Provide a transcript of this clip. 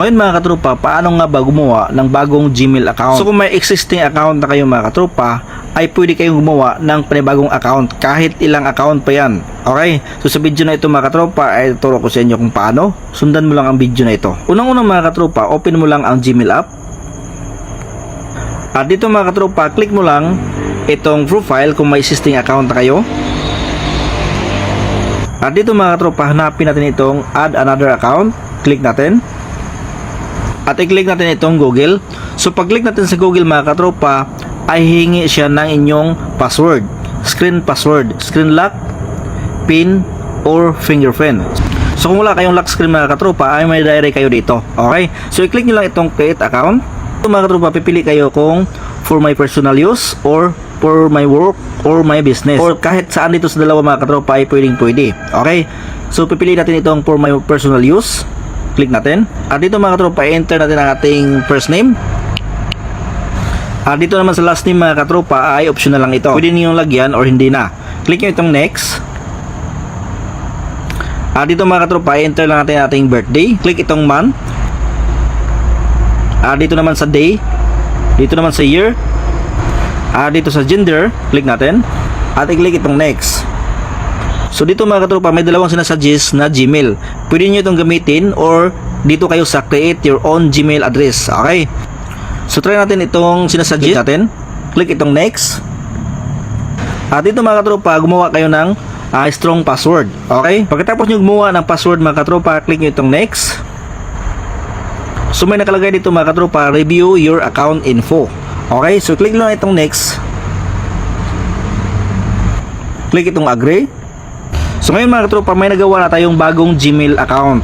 Ngayon mga katropa, paano nga ba gumawa ng bagong Gmail account? So kung may existing account na kayo mga katropa, ay pwede kayong gumawa ng panibagong account kahit ilang account pa yan. Okay? So sa video na ito mga katropa, ay tuturo ko sa inyo kung paano. Sundan mo lang ang video na ito. Unang-unang mga katropa, open mo lang ang Gmail app. At dito mga katropa, click mo lang itong profile kung may existing account na kayo. At dito mga katropa, hanapin natin itong add another account. Click natin. At i-click natin itong Google. So pag-click natin sa Google mga katropa, ay hingi siya ng inyong password, screen password, screen lock, pin, or fingerprint. So kung wala kayong lock screen mga katropa, ay may direct kayo dito. Okay? So i-click nyo lang itong create account. So mga katropa, pipili kayo kung for my personal use, or for my work, or my business, or kahit saan dito sa dalawa mga katropa ay pwede. Okay? So pipili natin itong for my personal use. Click natin. At dito mga katropa, enter natin ang ating first name. At dito naman sa last name mga katropa ay optional lang ito. Pwede niyo lagyan or hindi na. Click nyo itong next. At dito mga katropa, enter lang natin ang ating birthday. Click itong month. At dito naman sa day. Dito naman sa year. At dito sa gender, click natin. At i-click itong next. So dito mga katropa, may dalawang sinasuggest na Gmail. Pwede nyo itong gamitin or dito kayo sa create your own Gmail address. Okay? So try natin itong sinasuggest natin. Click itong next. At dito mga katropa, gumawa kayo ng strong password. Okay? Pagkatapos nyo gumawa ng password mga katropa, click nyo itong next. So may nakalagay dito mga katropa, review your account info. Okay? So click lang itong next. Click itong agree. So ngayon mga katropa, may nagawa na tayong bagong Gmail account.